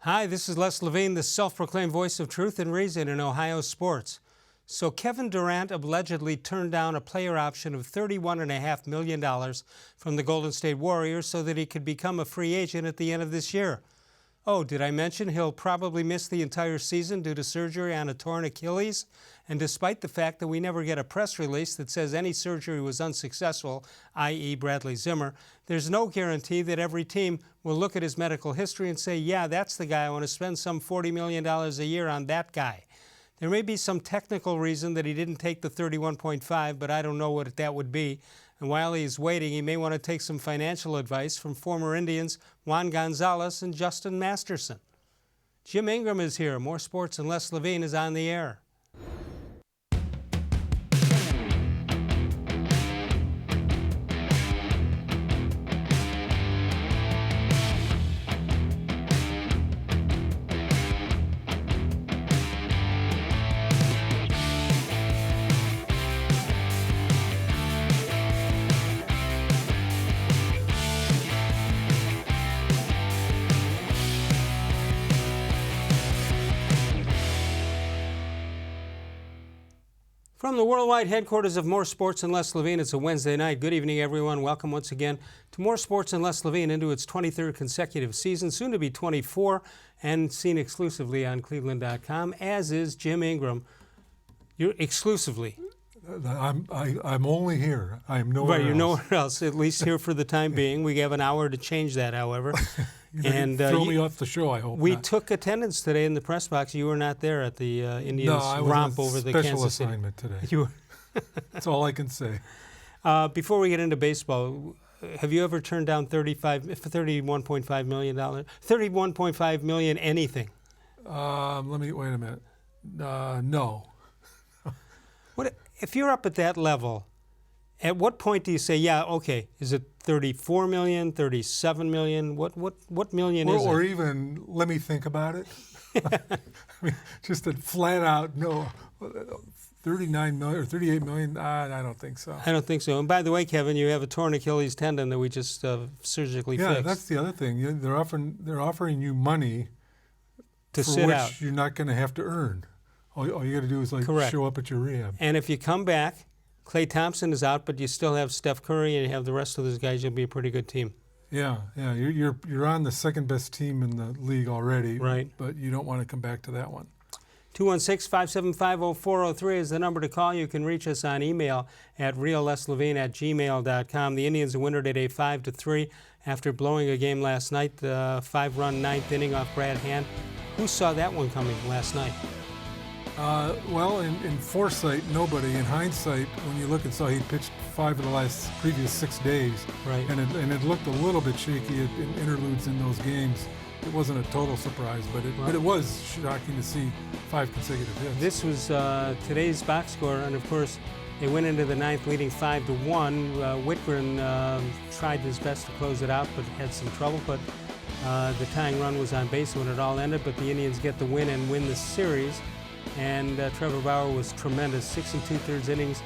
Hi, this is Les-Levine, the self-proclaimed voice of truth and reason in Ohio sports. So Kevin Durant allegedly turned down a player option of $31.5 million from the Golden State Warriors so that he could become a free agent at the end of this year. Oh, did I mention he'll probably miss the entire season due to surgery on a torn Achilles? And despite the fact that we never get a press release that says any surgery was unsuccessful, i.e. Bradley Zimmer, there's no guarantee that every team will look at his medical history and say, yeah, that's the guy, I want to spend some $40 million a year on that guy. There may be some technical reason that he didn't take the 31.5, but I don't know what that would be. And while he's waiting, he may want to take some financial advice from former Indians Juan Gonzalez and Justin Masterson. Jim Ingraham is here. More Sports and Les-Levine is on the air. From the worldwide headquarters of More Sports and Les-Levine, it's a Wednesday night. Good evening, everyone. Welcome once again to More Sports and Les-Levine into its 23rd consecutive season, soon to be 24, and seen exclusively on cleveland.com, as is Jim Ingraham. You're exclusively. I'm only here. I'm nowhere else. Right, you're nowhere else, at least here for the time being. We have an hour to change that, however. And throw me off the show, I hope we not. took attendance today in the press box. You were not there at the Indians romp over the Kansas City. No, I was on special assignment today. You were. That's all I can say. Before we get into baseball, have you ever turned down $31.5 million? $31.5 million anything? Wait a minute. No. What if you're up at that level? At what point do you say, yeah, okay, is it 34 million, 37 million? What million is it? Or even, let me think about it. I mean, just a flat out, no, 39 million or 38 million, I don't think so. I don't think so. And by the way, Kevin, you have a torn Achilles tendon that we just surgically fixed. Yeah, that's the other thing. They're offering you money to for sit which out. You're not going to have to earn. All you got to do is Correct. Show up at your rehab. And if you come back, Klay Thompson is out, but you still have Steph Curry and you have the rest of those guys. You'll be a pretty good team. Yeah. You're on the second best team in the league already. Right. But you don't want to come back to that one. 216-575-0403 is the number to call. You can reach us on email at reallesslevine@gmail.com. The Indians winner today 5-3 after blowing a game last night. The 5-run ninth inning off Brad Hand. Who saw that one coming last night? Well, in foresight, nobody. In hindsight, when you look and saw he'd pitched 5 of the previous 6 days, right, and it looked a little bit shaky in interludes in those games. It wasn't a total surprise, but it was shocking to see 5 consecutive hits. This was today's box score, and of course, they went into the ninth leading 5-1. Whitgren tried his best to close it out, but had some trouble. But the tying run was on base when it all ended. But the Indians get the win and win the series. And Trevor-Bauer was tremendous. 6 2/3 innings,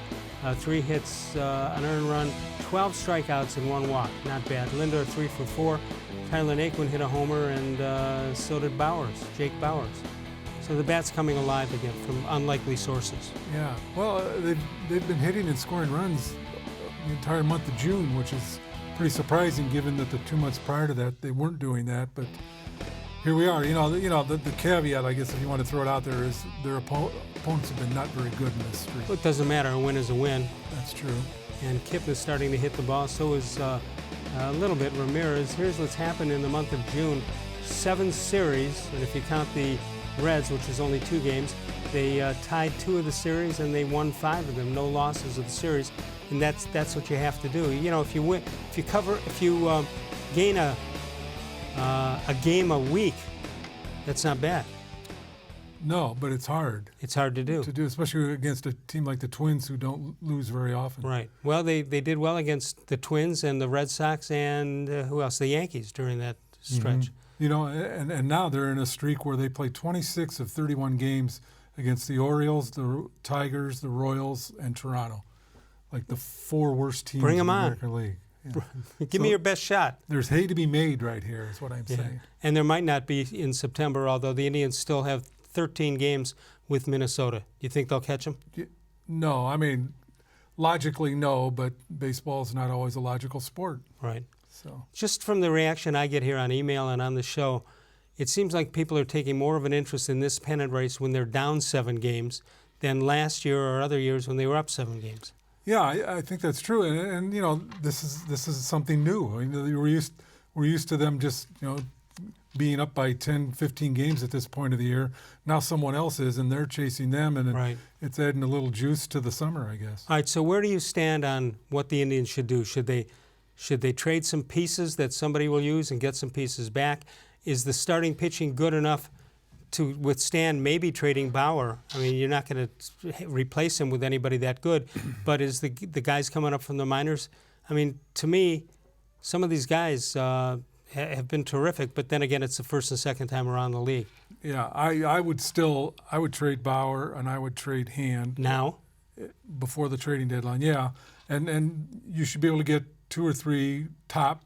3 hits, an earned run, 12 strikeouts and 1 walk. Not bad. Lindor 3 for 4. Tyler-Naquin hit a homer, and so did Jake-Bauers. So the bat's coming alive again from unlikely sources. Yeah. Well, they've been hitting and scoring runs the entire month of June, which is pretty surprising given that the 2 months prior to that they weren't doing that. But here we are. The caveat, I guess, if you want to throw it out there, is their opponents have been not very good in this streak. Well, it doesn't matter. A win is a win. That's true. And Kipnis starting to hit the ball. So is a little bit Ramirez. Here's what's happened in the month of June. 7 series, and if you count the Reds, which is only 2 games, they tied 2 of the series and they won 5 of them. No losses of the series, and that's what you have to do. If you win, if you gain a game a week, that's not bad. No, but it's hard. It's hard to do. Especially against a team like the Twins, who don't lose very often. Right. Well, they did well against the Twins and the Red Sox and who else? The Yankees during that stretch. Mm-hmm. And now they're in a streak where they play 26 of 31 games against the Orioles, the Tigers, the Royals, and Toronto. Like the 4 worst teams in the American League. Give me your best shot. There's hay to be made right here, is what I'm saying. And there might not be in September, although the Indians still have 13 games with Minnesota. Do you think they'll catch them? No, I mean, logically no, but baseball's not always a logical sport. Right. So just from the reaction I get here on email and on the show, it seems like people are taking more of an interest in this pennant race when they're down 7 games than last year or other years when they were up 7 games. Yeah, I think that's true, and you know, this is something new. I mean, we're used to them just, you know, being up by 10, 15 games at this point of the year. Now someone else is, and they're chasing them, and it's adding a little juice to the summer, I guess. All right, so where do you stand on what the Indians should do? Should they trade some pieces that somebody will use and get some pieces back? Is the starting pitching good enough to withstand maybe trading Bauer? I mean, you're not going to replace him with anybody that good, but is the guys coming up from the minors? I mean, to me, some of these guys have been terrific, but then again, it's the first and second time around the league. Yeah, I would trade Bauer, and I would trade Hand now before the trading deadline. Yeah, and you should be able to get 2 or 3 top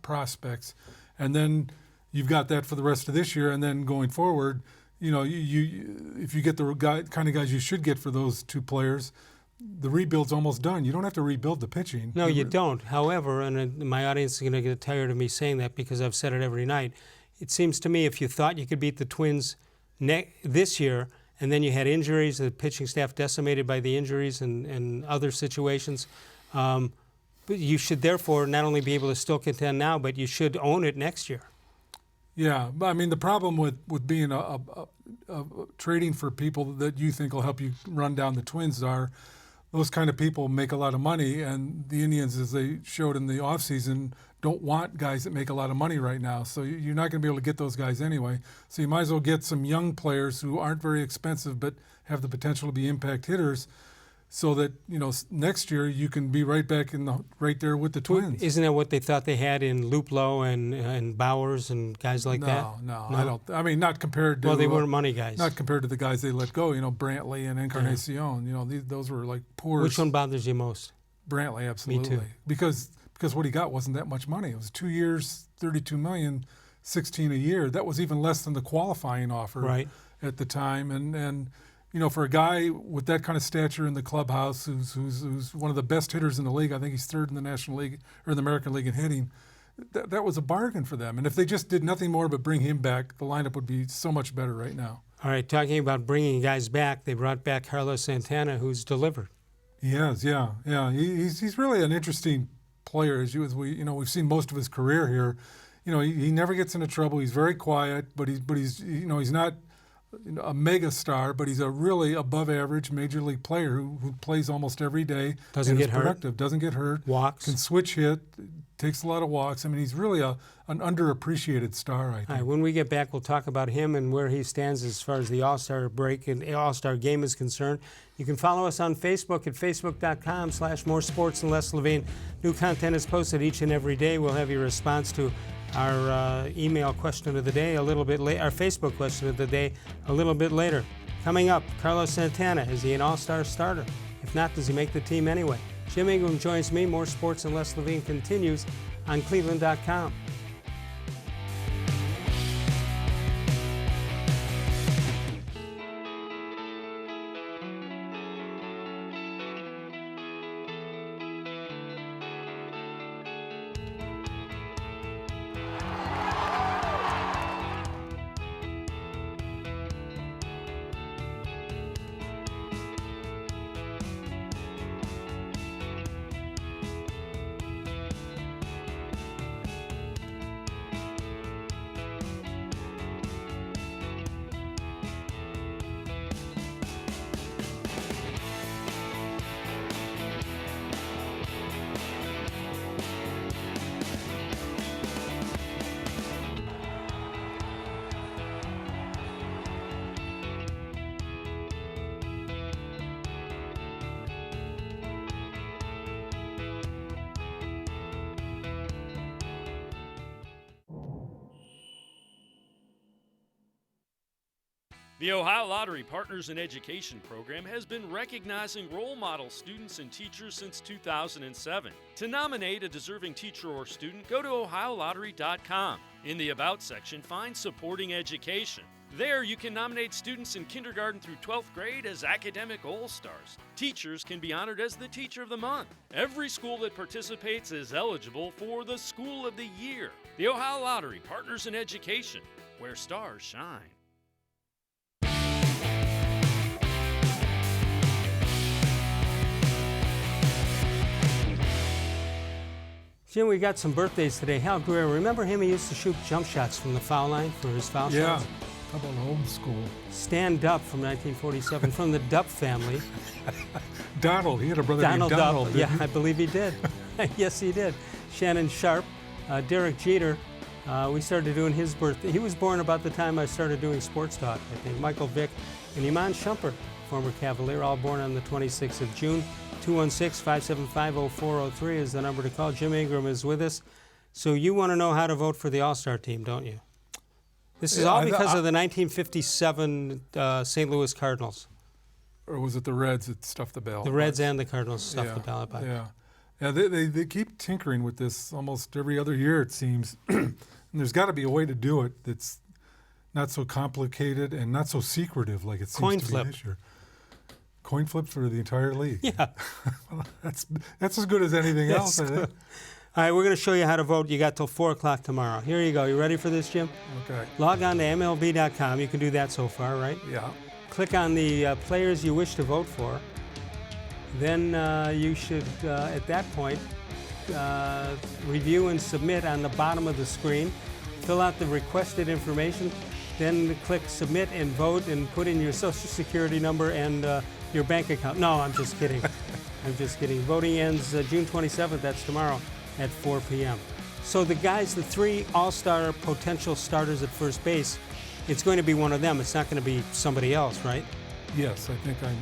prospects, and then you've got that for the rest of this year, and then going forward, you know, if you get the kind of guys you should get for those 2 players, the rebuild's almost done. You don't have to rebuild the pitching. No, you don't. However, and my audience is going to get tired of me saying that because I've said it every night, it seems to me if you thought you could beat the Twins this year, and then you had injuries, the pitching staff decimated by the injuries and other situations, but you should therefore not only be able to still contend now, but you should own it next year. Yeah, but I mean the problem with being a trading for people that you think will help you run down the Twins are those kind of people make a lot of money, and the Indians, as they showed in the offseason, don't want guys that make a lot of money right now. So you're not going to be able to get those guys anyway. So you might as well get some young players who aren't very expensive but have the potential to be impact hitters, so that, you know, next year you can be right back right there with the Twins. Isn't that what they thought they had in Luplow and Bauers and guys like that? No, I don't. I mean, not compared to. Well, they weren't money guys. Not compared to the guys they let go. You know, Brantley and Encarnacion. You know, those were like poor. Which one bothers you most? Brantley, absolutely. Me too. Because what he got wasn't that much money. It was 2 years, $32 million, $16 a year. That was even less than the qualifying offer at the time, and. You know, for a guy with that kind of stature in the clubhouse, who's one of the best hitters in the league, I think he's 3rd in the National League or the American League in hitting. That was a bargain for them. And if they just did nothing more but bring him back, the lineup would be so much better right now. All right, talking about bringing guys back, they brought back Carlos Santana, who's delivered. He has, yeah. He's really an interesting player. We've seen most of his career here. You know, he never gets into trouble. He's very quiet, but he's not a mega star, but he's a really above average major league player who plays almost every day. Doesn't get hurt. Productive, doesn't get hurt. Walks. Can switch hit, takes a lot of walks. I mean, he's really an underappreciated star, I think. All right, when we get back, we'll talk about him and where he stands as far as the All-Star break and All-Star game is concerned. You can follow us on Facebook at facebook.com/more-sports-and-les-levine. New content is posted each and every day. We'll have your response to our email question of the day a little bit later, our Facebook question of the day a little bit later. Coming up, Carlos Santana, is he an all-star starter? If not, does he make the team anyway? Jim Ingraham joins me. More Sports and Les Levine continues on cleveland.com. The Ohio Lottery Partners in Education program has been recognizing role model students and teachers since 2007. To nominate a deserving teacher or student, go to ohiolottery.com. In the About section, find Supporting Education. There, you can nominate students in kindergarten through 12th grade as academic all-stars. Teachers can be honored as the Teacher of the Month. Every school that participates is eligible for the School of the Year. The Ohio Lottery Partners in Education, where stars shine. Jim, we got some birthdays today. Hal Greer, remember him? He used to shoot jump shots from the foul line for his foul shots. Yeah, how about old school? Stan Dupp from 1947, from the Dupp family. Donald, he had a brother Donald named Donald. Dupp, yeah, I believe he did. Yes, he did. Shannon Sharp, Derek Jeter. We started doing his birthday. He was born about the time I started doing Sports Talk, I think. Michael Vick and Iman Shumpert, former Cavalier, all born on the 26th of June. 216-575-0403 is the number to call. Jim Ingraham is with us. So you want to know how to vote for the All-Star team, don't you? This is all because of the 1957 St. Louis Cardinals. Or was it the Reds that stuffed the ballot? The Reds and the Cardinals stuffed the ballot box. Yeah, they keep tinkering with this almost every other year, it seems. And there's got to be a way to do it that's not so complicated and not so secretive like it seems to be this year. Coin flip for the entire league. Yeah. Well, that's as good as anything else, I think. All right, we're going to show you how to vote. You got till 4 o'clock tomorrow. Here you go. You ready for this, Jim? Okay. Log on to MLB.com. You can do that so far, right? Yeah. Click on the players you wish to vote for. Then you should, at that point, review and submit on the bottom of the screen. Fill out the requested information. Then click Submit and Vote and put in your Social Security number and your bank account. No, I'm just kidding. I'm just kidding. Voting ends June 27th. That's tomorrow at 4 p.m. So the guys, the 3 all-star potential starters at first base, it's going to be one of them. It's not going to be somebody else, right? Yes, I think I'm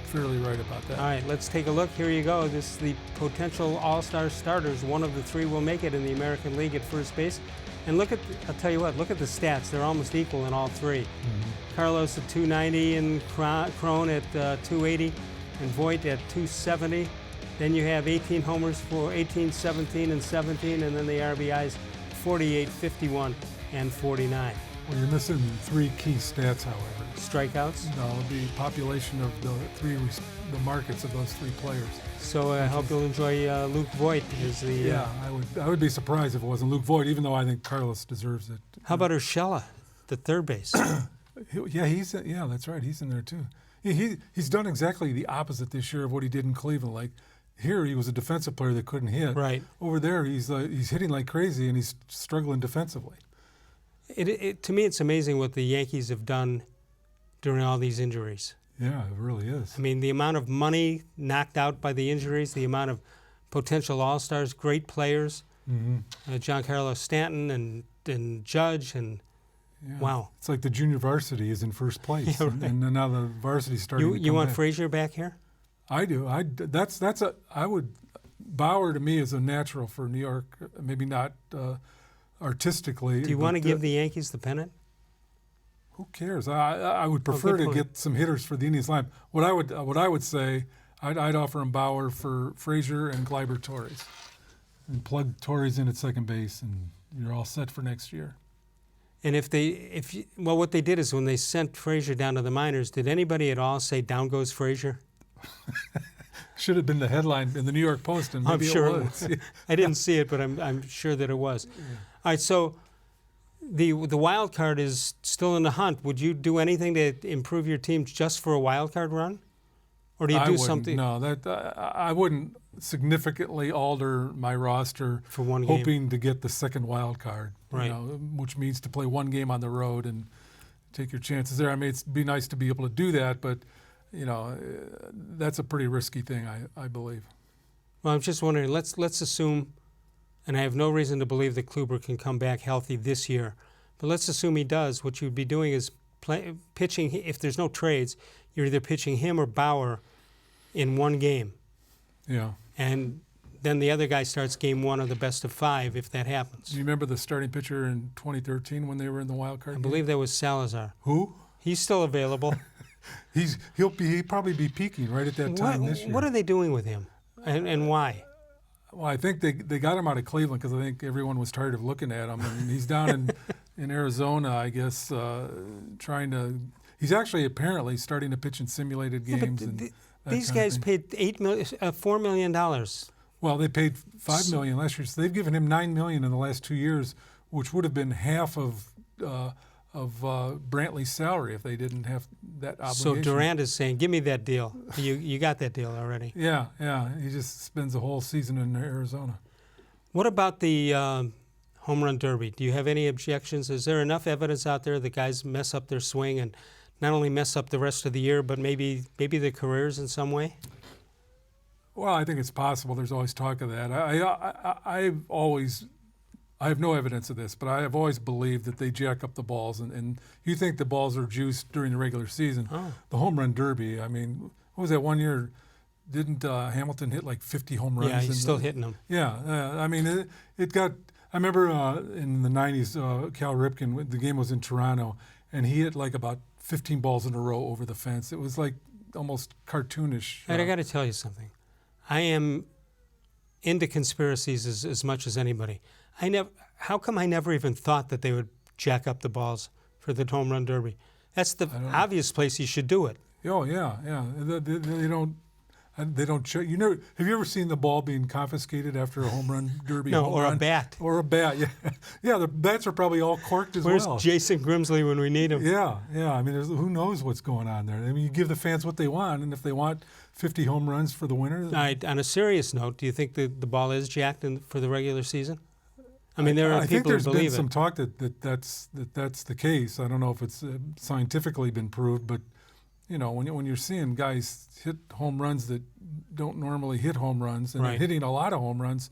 fairly right about that. All right, let's take a look. Here you go. This is the potential all-star starters. One of the 3 will make it in the American League at first base. And look at, I'll tell you what, look at the stats. They're almost equal in all 3. Carlos at 290 and Cron at 280 and Voit at 270. Then you have 18 homers for 18, 17, and 17, and then the RBIs 48, 51, and 49. Well, you're missing 3 key stats, however. Strikeouts? No, the population of the markets of those 3 players. So I hope you'll enjoy Luke Voit as the... Yeah, I would be surprised if it wasn't Luke Voit, even though I think Carlos deserves it. How about Urshela, the third base? Yeah, that's right. He's in there too. He's done exactly the opposite this year of what he did in Cleveland. Like here, he was a defensive player that couldn't hit. Right. Over there, he's hitting like crazy and he's struggling defensively. To me, it's amazing what the Yankees have done during all these injuries. Yeah, it really is. I mean, the amount of money knocked out by the injuries, the amount of potential all-stars, great players, Giancarlo Stanton and Judge, and wow. It's like the junior varsity is in first place, and now the varsity's starting to come You want back. Frazier back here? I do. I would, Bauer to me is a natural for New York, maybe not artistically. Do you want to give the Yankees the pennant? Who cares? I would prefer to get some hitters for the Indians line. What I would say, I'd offer him Bauer for Frazier and Gleyber Torres, and plug Torres in at second base, and you're all set for next year. And what they did is when they sent Frazier down to the minors, did anybody at all say down goes Frazier? Should have been the headline in the New York Post, and maybe I'm sure it was. I didn't see it, but I'm sure that it was. Yeah. All right, so the wild card is still in the hunt. Would you do anything to improve your team just for a wild card run, or do you do something? No, I wouldn't significantly alter my roster for one game, hoping to get the second wild card. Right. Which means to play one game on the road and take your chances there. I mean, it'd be nice to be able to do that, but that's a pretty risky thing, I believe. Well, I'm just wondering. Let's assume, and I have no reason to believe that Kluber can come back healthy this year, but let's assume he does. What you'd be doing is pitching. If there's no trades, you're either pitching him or Bauer in one game. Yeah. And then the other guy starts game 1 of the best of 5 if that happens. Do you remember the starting pitcher in 2013 when they were in the wild card? I believe that was Salazar. Who? He's still available. He'll probably be peaking right at that time this year. What are they doing with him, and why? Well, I think they got him out of Cleveland because I think everyone was tired of looking at him, and he's down in Arizona, I guess, trying to. He's actually apparently starting to pitch in simulated games. These guys paid $4 million. Well, they paid $5 million last year, so they've given him $9 million in the last 2 years, which would have been half of Brantley's salary if they didn't have that obligation. So Durant is saying, "Give me that deal. You got that deal already." Yeah. He just spends the whole season in Arizona. What about the home run derby? Do you have any objections? Is there enough evidence out there that guys mess up their swing and not only mess up the rest of the year, but maybe their careers in some way? Well, I think it's possible. There's always talk of that. I have no evidence of this, but I have always believed that they jack up the balls. And you think the balls are juiced during the regular season. Oh. The home run derby, I mean, what was that one year? Didn't Hamilton hit like 50 home runs? Yeah, he's still hitting them. Yeah. I mean, it got – I remember in the 90s, Cal Ripken, the game was in Toronto, and he hit like about 15 balls in a row over the fence. It was like almost cartoonish. I got to tell you something. I am into conspiracies as much as anybody. How come I never even thought that they would jack up the balls for the home run derby? That's the obvious place you should do it. Oh yeah. They don't show. Have you ever seen the ball being confiscated after a home run derby? No, or a bat. Or a bat. Yeah. The bats are probably all corked as well. Where's Jason Grimsley when we need him? Yeah. I mean, who knows what's going on there? I mean, you give the fans what they want, and if they want 50 home runs for the winner. On a serious note, do you think the ball is jacked for the regular season? I mean, there are people who believe it. I think there's been some talk that's the case. I don't know if it's scientifically been proved, but when you're seeing guys hit home runs that don't normally hit home runs, and they're hitting a lot of home runs,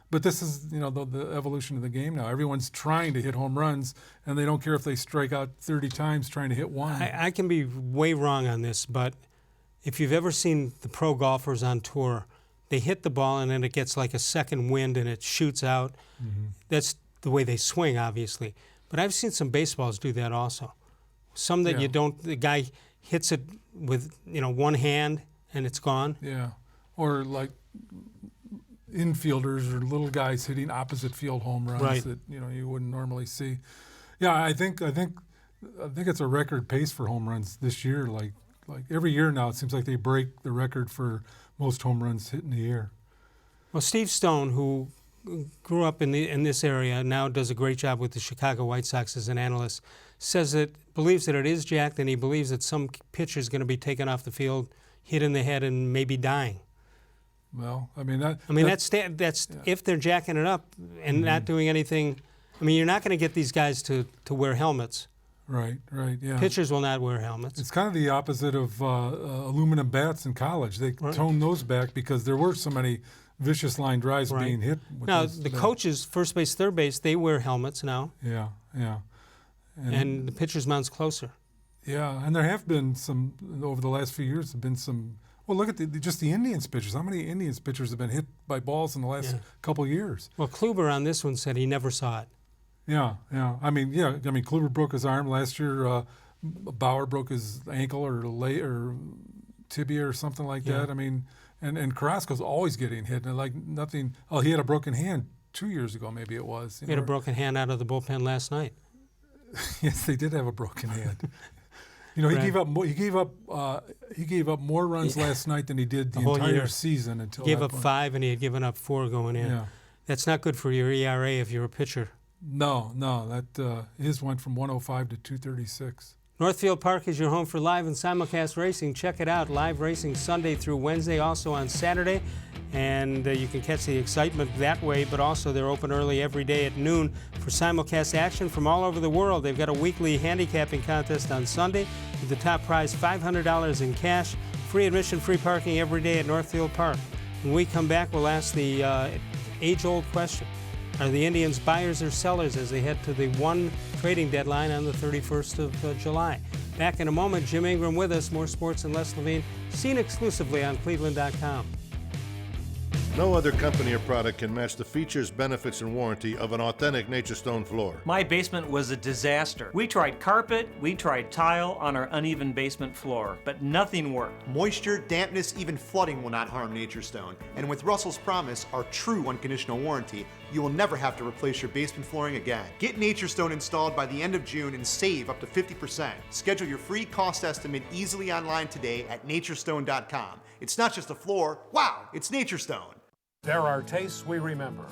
but this is the evolution of the game now. Everyone's trying to hit home runs, and they don't care if they strike out 30 times trying to hit one. I can be way wrong on this, but if you've ever seen the pro golfers on tour, they hit the ball and then it gets like a second wind and it shoots out. Mm-hmm. That's the way they swing, obviously. But I've seen some baseballs do that also. Some that the guy hits it with one hand and it's gone. Yeah, or like infielders or little guys hitting opposite field home runs that you wouldn't normally see. Yeah, I think it's a record pace for home runs this year. Like every year now, it seems like they break the record for most home runs hit in a year. Well, Steve Stone, who grew up in this area, now does a great job with the Chicago White Sox as an analyst, believes that it is jacked, and he believes that some pitcher is going to be taken off the field, hit in the head, and maybe dying. Well, I mean that's if they're jacking it up and not doing anything. I mean, you're not going to get these guys to wear helmets. Right, yeah. Pitchers will not wear helmets. It's kind of the opposite of aluminum bats in college. They toned those back because there were so many vicious line drives being hit. Now, the coaches, first base, third base, they wear helmets now. Yeah. And the pitcher's mound's closer. Yeah, and there have been some, over the last few years, have been some. Well, look at just the Indians pitchers. How many Indians pitchers have been hit by balls in the last couple of years? Well, Kluber on this one said he never saw it. Yeah. I mean, Kluber broke his arm last year. Bauer broke his ankle or tibia or something like that. I mean, and Carrasco's always getting hit. And like nothing. Oh, he had a broken hand 2 years ago, maybe it was. He had a broken hand out of the bullpen last night. Yes, they did have a broken hand. He gave up more runs last night than he did the entire season until he gave up 5, and he had given up 4 going in. Yeah. That's not good for your ERA if you're a pitcher. No, that his went from 105 to 236. Northfield Park is your home for live and simulcast racing. Check it out. Live racing Sunday through Wednesday, also on Saturday. And you can catch the excitement that way, but also they're open early every day at noon for simulcast action from all over the world. They've got a weekly handicapping contest on Sunday with the top prize $500 in cash, free admission, free parking every day at Northfield Park. When we come back, we'll ask the age-old question. Are the Indians buyers or sellers as they head to the one trading deadline on the 31st of July? Back in a moment, Jim Ingram with us, More Sports and Les Levine, seen exclusively on cleveland.com. No other company or product can match the features, benefits, and warranty of an authentic Nature Stone floor. My basement was a disaster. We tried carpet, we tried tile on our uneven basement floor, but nothing worked. Moisture, dampness, even flooding will not harm Nature Stone. And with Russell's Promise, our true unconditional warranty, you will never have to replace your basement flooring again. Get Nature Stone installed by the end of June and save up to 50%. Schedule your free cost estimate easily online today at naturestone.com. It's not just a floor, wow, it's Nature Stone. There are tastes we remember.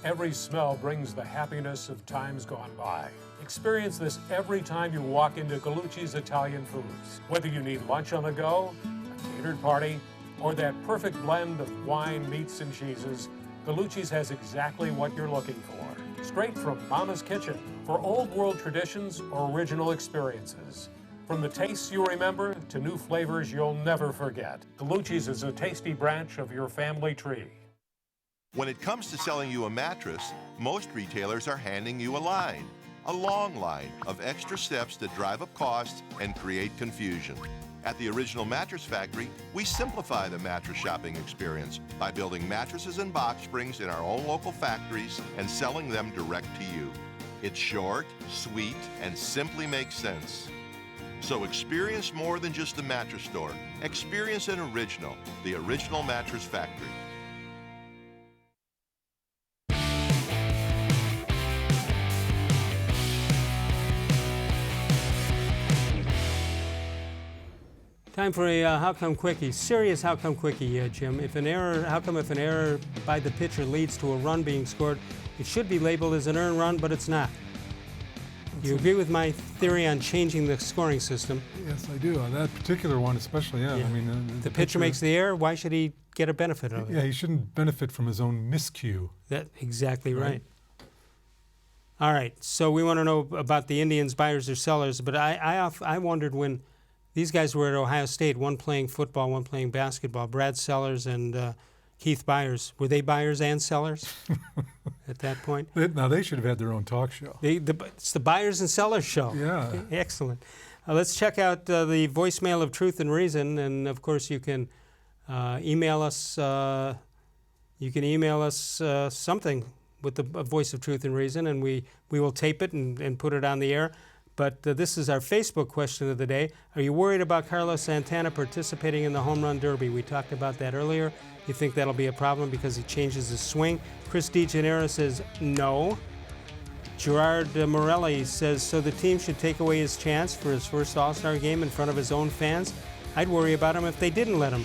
Every smell brings the happiness of times gone by. Experience this every time you walk into Gallucci's Italian Foods. Whether you need lunch on the go, a catered party, or that perfect blend of wine, meats, and cheeses, Gallucci's has exactly what you're looking for. Straight from Mama's Kitchen for old world traditions or original experiences. From the tastes you remember to new flavors you'll never forget. Gallucci's is a tasty branch of your family tree. When it comes to selling you a mattress, most retailers are handing you a long line of extra steps that drive up costs and create confusion. At the Original Mattress Factory, we simplify the mattress shopping experience by building mattresses and box springs in our own local factories and selling them direct to you. It's short, sweet, and simply makes sense. So experience more than just the mattress store. Experience an original, the Original Mattress Factory. Time for a How Come Quickie. Serious How Come Quickie, Jim. How come if an error by the pitcher leads to a run being scored, it should be labeled as an earned run, but it's not? You agree with my theory on changing the scoring system? Yes, I do. On that particular one especially, yeah. I mean, the pitcher makes the error, why should he get a benefit of it? Yeah, he shouldn't benefit from his own miscue. That's exactly right. All right, so we want to know about the Indians, buyers or sellers, but I wondered when these guys were at Ohio State, one playing football, one playing basketball, Brad Sellers and Keith Byers. Were they buyers and sellers at that point? Now, they should have had their own talk show. It's the Buyers and Sellers show. Yeah. Excellent. Let's check out the voicemail of Truth and Reason, and of course you can email us. Something with the voice of Truth and Reason, and we will tape it and put it on the air. But this is our Facebook question of the day. Are you worried about Carlos Santana participating in the Home Run Derby? We talked about that earlier. You think that'll be a problem because he changes his swing? Chris DeGennaro says no. Gerard Morelli says, so the team should take away his chance for his first All-Star game in front of his own fans? I'd worry about him if they didn't let him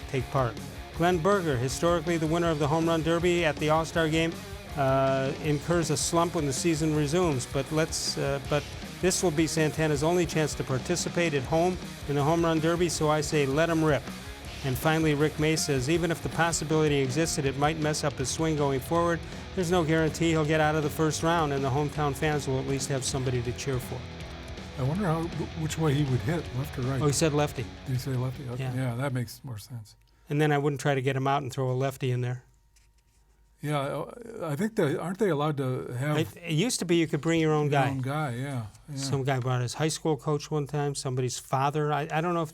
take part. Glenn Berger, historically the winner of the Home Run Derby at the All-Star game, incurs a slump when the season resumes. But this will be Santana's only chance to participate at home in the Home Run Derby, so I say let him rip. And finally, Rick May says, even if the possibility existed it might mess up his swing going forward, there's no guarantee he'll get out of the first round, and the hometown fans will at least have somebody to cheer for. I wonder which way he would hit, left or right. Oh, he said lefty. Did he say lefty? Okay. Yeah, that makes more sense. And then I wouldn't try to get him out and throw a lefty in there. Yeah, I think aren't they allowed to have... It used to be you could bring your own guy. Your own guy, yeah. Some guy brought his high school coach one time, somebody's father. I don't know if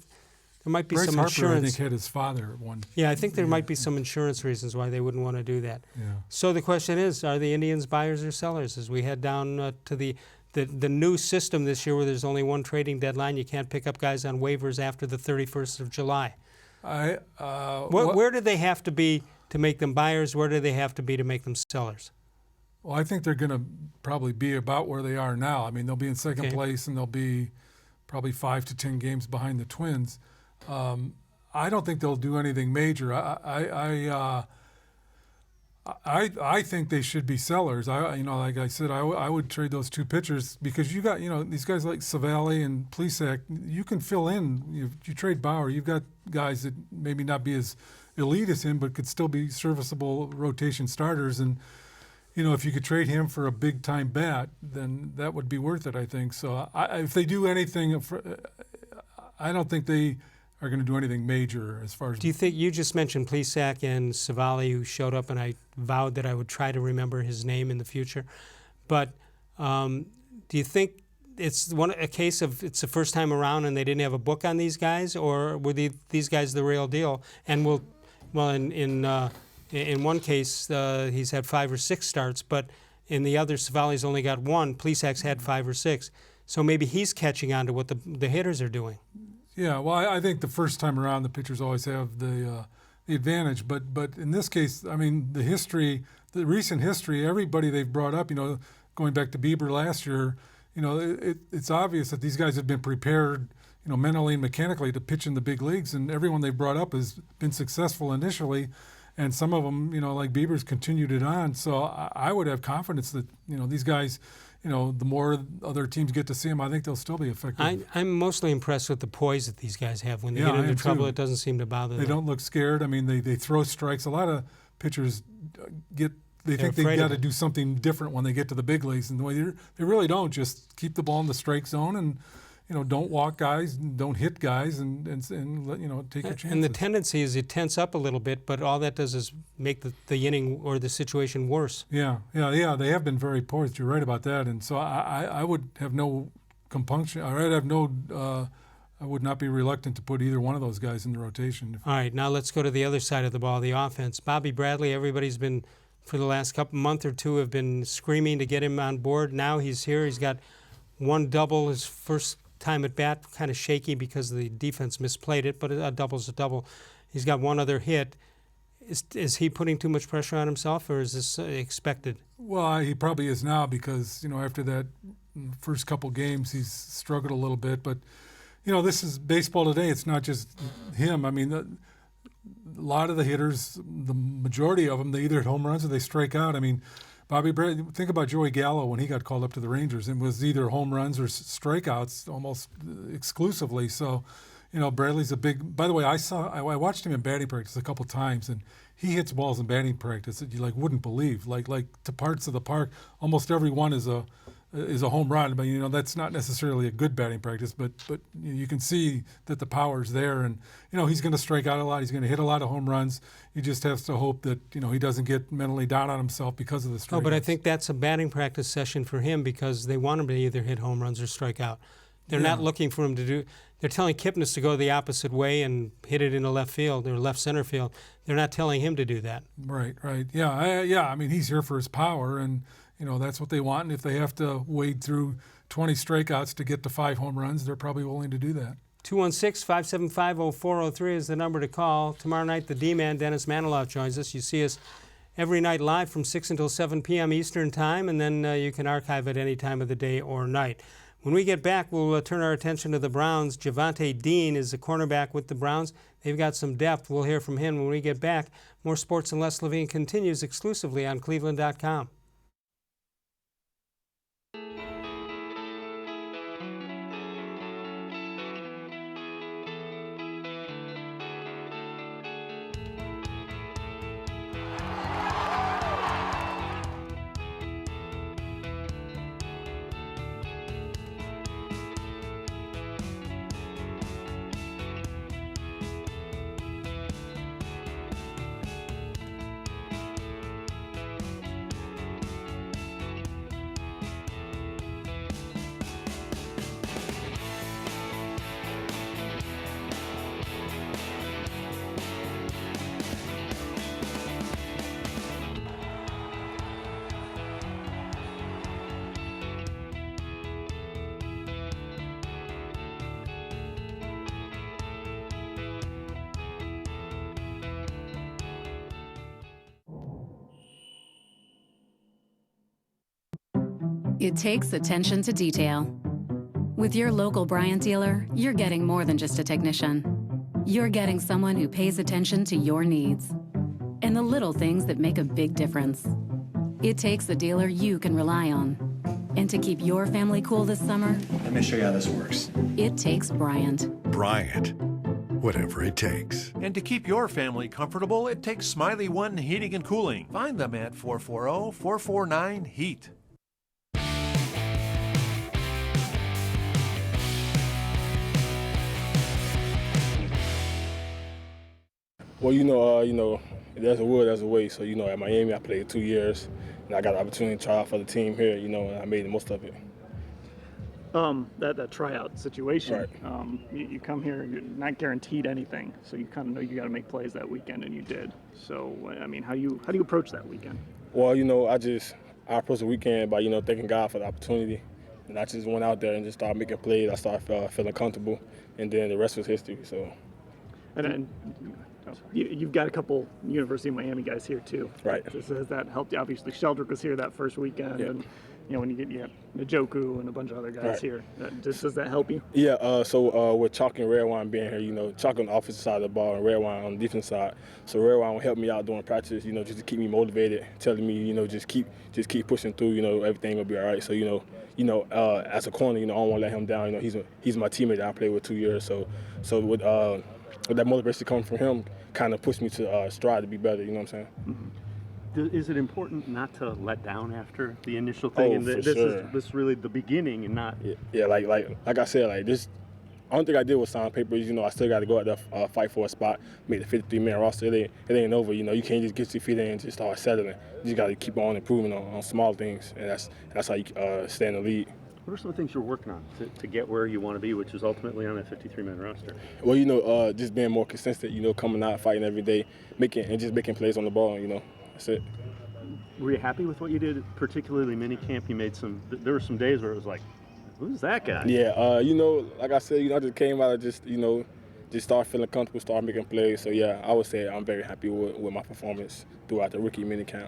there might be Bryce some Harper, insurance. I think, had his father one. Yeah, I think there might be some insurance reasons why they wouldn't want to do that. Yeah. So the question is, are the Indians buyers or sellers? As we head down to the new system this year where there's only one trading deadline, you can't pick up guys on waivers after the 31st of July. Where do they have to be to make them buyers? Where do they have to be to make them sellers? Well, I think they're going to probably be about where they are now. I mean, they'll be in second place, and they'll be probably 5 to 10 games behind the Twins. I don't think they'll do anything major. I think they should be sellers. Like I said, I would trade those two pitchers because you got these guys like Savali and Plesac. You can fill in. You trade Bauer, you've got guys that maybe not be as elite as him, but could still be serviceable rotation starters. And if you could trade him for a big time bat, then that would be worth it, I think. So if they do anything, I don't think they are going to do anything major as far as... Do you think, you just mentioned Plesac and Savali, who showed up, and I vowed that I would try to remember his name in the future. But do you think it's a case of it's the first time around and they didn't have a book on these guys, or were these guys the real deal? And in In one case, he's had 5 or 6 starts, but in the other, Savali's only got 1. Plesac's had 5 or 6. So maybe he's catching on to what the hitters are doing. Yeah, well, I think the first time around, the pitchers always have the advantage. But in this case, I mean, the recent history, everybody they've brought up, going back to Bieber last year, it's obvious that these guys have been prepared, mentally and mechanically to pitch in the big leagues, and everyone they've brought up has been successful initially, and some of them, like Bieber's, continued it on. So I would have confidence that, these guys, the more other teams get to see them, I think they'll still be effective. I'm mostly impressed with the poise that these guys have. When they get into trouble, it doesn't seem to bother them. They don't look scared. I mean, they throw strikes. A lot of pitchers think they've got to do something different when they get to the big leagues, and they really don't. Just keep the ball in the strike zone and don't walk guys, don't hit guys, and take your chances. And the tendency is it tense up a little bit, but all that does is make the inning or the situation worse. Yeah. They have been very poised. You're right about that. And so I would have no compunction. I would not be reluctant to put either one of those guys in the rotation. All right, now let's go to the other side of the ball, the offense. Bobby Bradley, everybody's been, for the last month or two, have been screaming to get him on board. Now he's here. He's got 1 double, his first time at bat, kind of shaky because the defense misplayed it, but a double's a double. He's got 1 other hit. Is he putting too much pressure on himself, or is this expected? Well, he probably is now because, after that first couple games, he's struggled a little bit. But, this is baseball today. It's not just him. I mean, a lot of the hitters, the majority of them, they either hit home runs or they strike out. I mean, Bobby Bradley, think about Joey Gallo when he got called up to the Rangers. It was either home runs or strikeouts almost exclusively. So, Bradley's a big. By the way, I watched him in batting practice a couple times, and he hits balls in batting practice that you wouldn't believe. Like to parts of the park, almost every one is a home run. But that's not necessarily a good batting practice. But you can see that the power's there, and he's going to strike out a lot. He's going to hit a lot of home runs. You just have to hope that he doesn't get mentally down on himself because of the strikeouts. Oh, but I think that's a batting practice session for him because they want him to either hit home runs or strike out. They're not looking for him to do. They're telling Kipnis to go the opposite way and hit it into left field or left center field. They're not telling him to do that. Right. Yeah. I mean, he's here for his power, and that's what they want. And if they have to wade through 20 strikeouts to get to 5 home runs, they're probably willing to do that. 216-575-0403 is the number to call. Tomorrow night, the D-Man, Dennis Maniloff, joins us. You see us every night live from 6 until 7 p.m. Eastern Time, and then you can archive it any time of the day or night. When we get back, we'll turn our attention to the Browns. Javonte Dean is the cornerback with the Browns. They've got some depth. We'll hear from him when we get back. More Sports and Les-Levine continues exclusively on cleveland.com. It takes attention to detail. With your local Bryant dealer, you're getting more than just a technician. You're getting someone who pays attention to your needs and the little things that make a big difference. It takes a dealer you can rely on. And to keep your family cool this summer, let me show you how this works. It takes Bryant. Bryant, whatever it takes. And to keep your family comfortable, it takes Smiley One Heating and Cooling. Find them at 440-449-HEAT. Well, there's a will, there's a way. So, at Miami, I played 2 years, and I got the opportunity to try out for the team here, and I made the most of it. That tryout situation. Right. You come here, you're not guaranteed anything, so you kind of know you got to make plays that weekend, and you did. So, I mean, how do you approach that weekend? Well, I approached the weekend by, thanking God for the opportunity. And I just went out there and just started making plays. I started feeling comfortable, and then the rest was history. So. And you've got a couple University of Miami guys here too. Right. So has that helped you? Obviously, Sheldrick was here that first weekend, and when you have Njoku and a bunch of other guys here, does that help you? Yeah. So with Chalk and Redwine being here, Chalk on the offensive side of the ball and Redwine on the defensive side. So Redwine will help me out during practice, just to keep me motivated, telling me, just keep pushing through. Everything will be all right. So as a corner, I don't want to let him down. He's my teammate that I played with 2 years. So with that motivation coming from him, kind of pushed me to strive to be better. You know what I'm saying? Mm-hmm. Is it important not to let down after the initial thing? Oh, for this sure. is really the beginning, and not. Yeah, like I said, this. Only thing I did was sign papers. I still got to go out there, fight for a spot, make the 53-man roster. It ain't over. You can't just get your feet in and just start settling. You just got to keep on improving on small things, and that's how you stay in the league. What are some of the things you're working on to get where you want to be, which is ultimately on that 53-man roster? Well, just being more consistent. Coming out, fighting every day, making plays on the ball. That's it. Were you happy with what you did, particularly minicamp? You made there were some days where it was like, who's that guy? Yeah, like I said, I just came out of just start feeling comfortable, start making plays. So yeah, I would say I'm very happy with my performance throughout the rookie minicamp.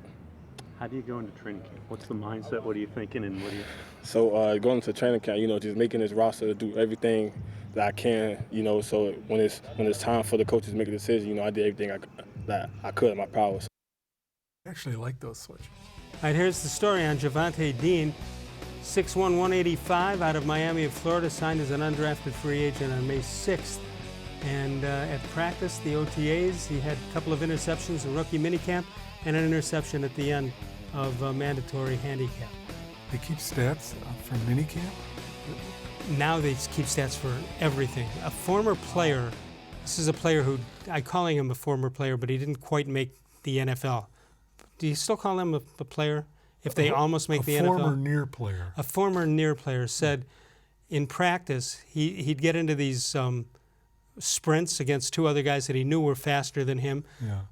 How do you go into training camp? What's the mindset? What are you thinking, and what do you? So going into training camp, just making this roster, do everything that I can, so when it's time for the coaches to make a decision, I did everything that I could in my powers. I actually like those switches. All right, here's the story on Javonte Dean. 6'1", 185 out of Miami of Florida, signed as an undrafted free agent on May 6th. And at practice, the OTAs, he had a couple of interceptions in rookie minicamp and an interception at the end of mandatory handicap. They keep stats for minicamp? Now they keep stats for everything. A former player, this is a player who, I'm calling him a former player, but he didn't quite make the NFL. Do you still call him a player? If they almost make the NFL? A former near player. A former near player said in practice he'd get into these sprints against two other guys that he knew were faster than him,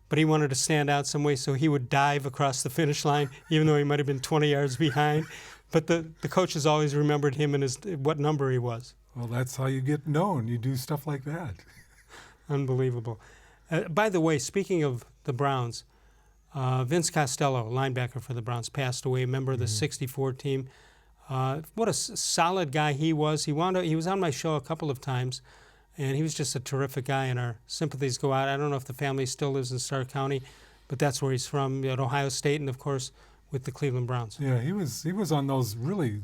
but he wanted to stand out some way, so he would dive across the finish line, even though he might have been 20 yards behind. But the coaches always remembered him and what number he was. Well, that's how you get known. You do stuff like that. Unbelievable. By the way, speaking of the Browns, Vince Costello, linebacker for the Browns, passed away, member of the 64 team. What a solid guy he was. He was on my show a couple of times, and he was just a terrific guy, and our sympathies go out. I don't know if the family still lives in Stark County, but that's where he's from, at Ohio State, and of course with the Cleveland Browns. Yeah, he was on those really,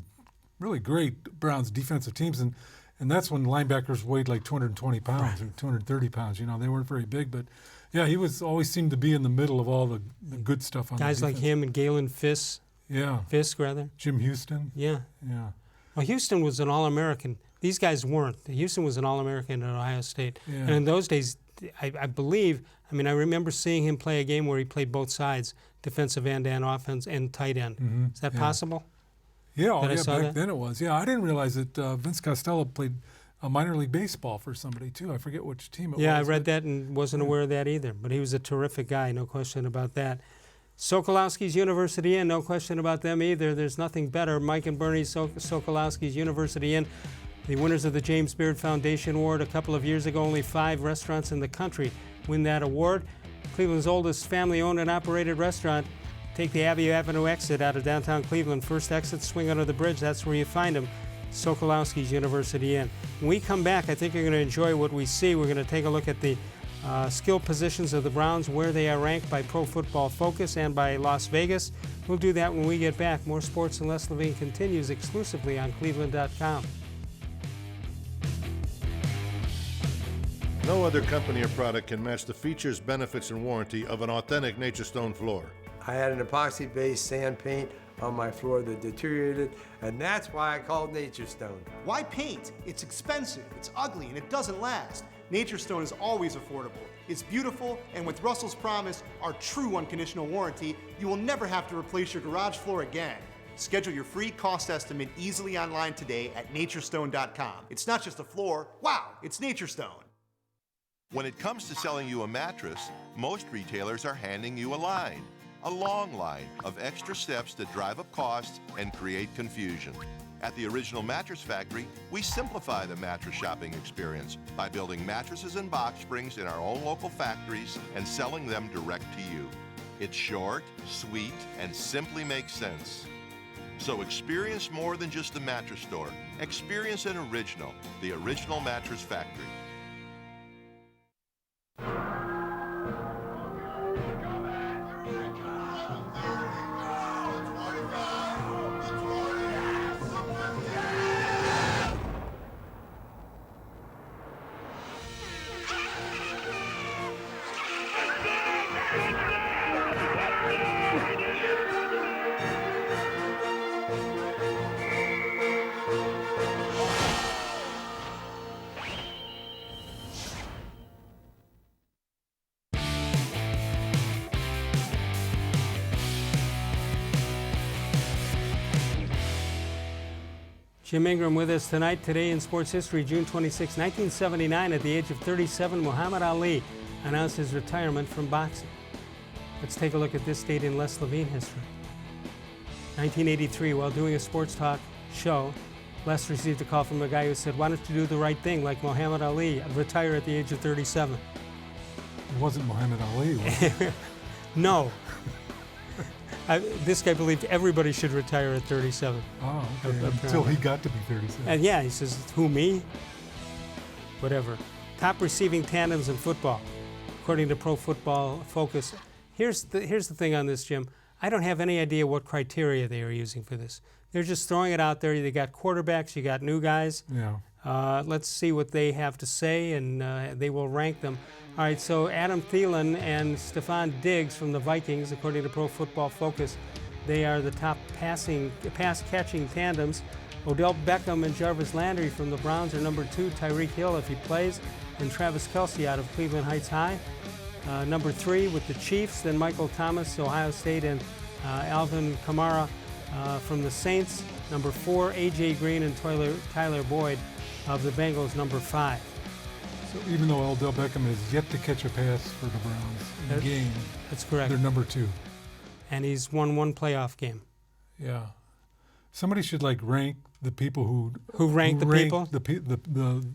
really great Browns defensive teams, and that's when linebackers weighed like 220 pounds or 230 pounds. They weren't very big, but yeah, he always seemed to be in the middle of all the good stuff on guys the like him and Galen Fisk. Yeah. Fisk, rather. Jim Houston. Yeah. Yeah. Well, Houston was an All-American. These guys weren't. Houston was an All-American at Ohio State. Yeah. And in those days, I believe, I remember seeing him play a game where he played both sides, defensive end and offense and tight end. Mm-hmm. Is that possible? Yeah, back then it was. Yeah, I didn't realize that Vince Costello played minor league baseball for somebody, too. I forget which team it was. Yeah, I read that and wasn't aware of that either. But he was a terrific guy, no question about that. Sokolowski's University Inn, no question about them either. There's nothing better. Mike and Bernie Sokolowski's University Inn, the winners of the James Beard Foundation Award a couple of years ago. Only 5 restaurants in the country win that award. Cleveland's oldest family-owned and operated restaurant. Take the Abbey Avenue exit out of downtown Cleveland. First exit, swing under the bridge. That's where you find them. Sokolowski's University Inn. When we come back, I think you're going to enjoy what we see. We're going to take a look at the skill positions of the Browns, where they are ranked by Pro Football Focus and by Las Vegas. We'll do that when we get back. More Sports and Les-Levine continues exclusively on cleveland.com. No other company or product can match the features, benefits, and warranty of an authentic Nature Stone floor. I had an epoxy-based sand paint on my floor that deteriorated, and that's why I called Nature Stone. Why paint? It's expensive, it's ugly, and it doesn't last. Nature Stone is always affordable. It's beautiful, and with Russell's Promise, our true unconditional warranty, you will never have to replace your garage floor again. Schedule your free cost estimate easily online today at naturestone.com. It's not just a floor. Wow, it's Naturestone. When it comes to selling you a mattress, most retailers are handing you a long line of extra steps that drive up costs and create confusion. At the Original Mattress Factory, we simplify the mattress shopping experience by building mattresses and box springs in our own local factories and selling them direct to you. It's short, sweet, and simply makes sense. So experience more than just the mattress store. Experience an original, the Original Mattress Factory. Jim Ingraham with us tonight. Today in sports history, June 26, 1979, at the age of 37, Muhammad Ali announced his retirement from boxing. Let's take a look at this date in Les-Levine history. 1983, while doing a sports talk show, Les received a call from a guy who said, "Why don't you do the right thing like Muhammad Ali, retire at the age of 37? It wasn't Muhammad Ali, was it? No. This guy believed everybody should retire at 37. Oh, okay. Until he got to be 37. And yeah, he says, who, me? Whatever. Top receiving tandems in football, according to Pro Football Focus. Here's the thing on this, Jim. I don't have any idea what criteria they are using for this. They're just throwing it out there. They got quarterbacks, you got new guys. Yeah. Let's see what they have to say, and they will rank them. All right, so Adam Thielen and Stephon Diggs from the Vikings, according to Pro Football Focus, they are the top pass-catching tandems. Odell Beckham and Jarvis Landry from the Browns are number 2. Tyreek Hill, if he plays, and Travis Kelce out of Cleveland Heights High. Number 3 with the Chiefs, then Michael Thomas, Ohio State, and Alvin Kamara from the Saints. Number 4, A.J. Green and Tyler Boyd of the Bengals, number 5. So even though Odell Beckham has yet to catch a pass for the Browns in the game, that's correct. They're number 2. And he's won one playoff game. Yeah. Somebody should rank the people who rank the people?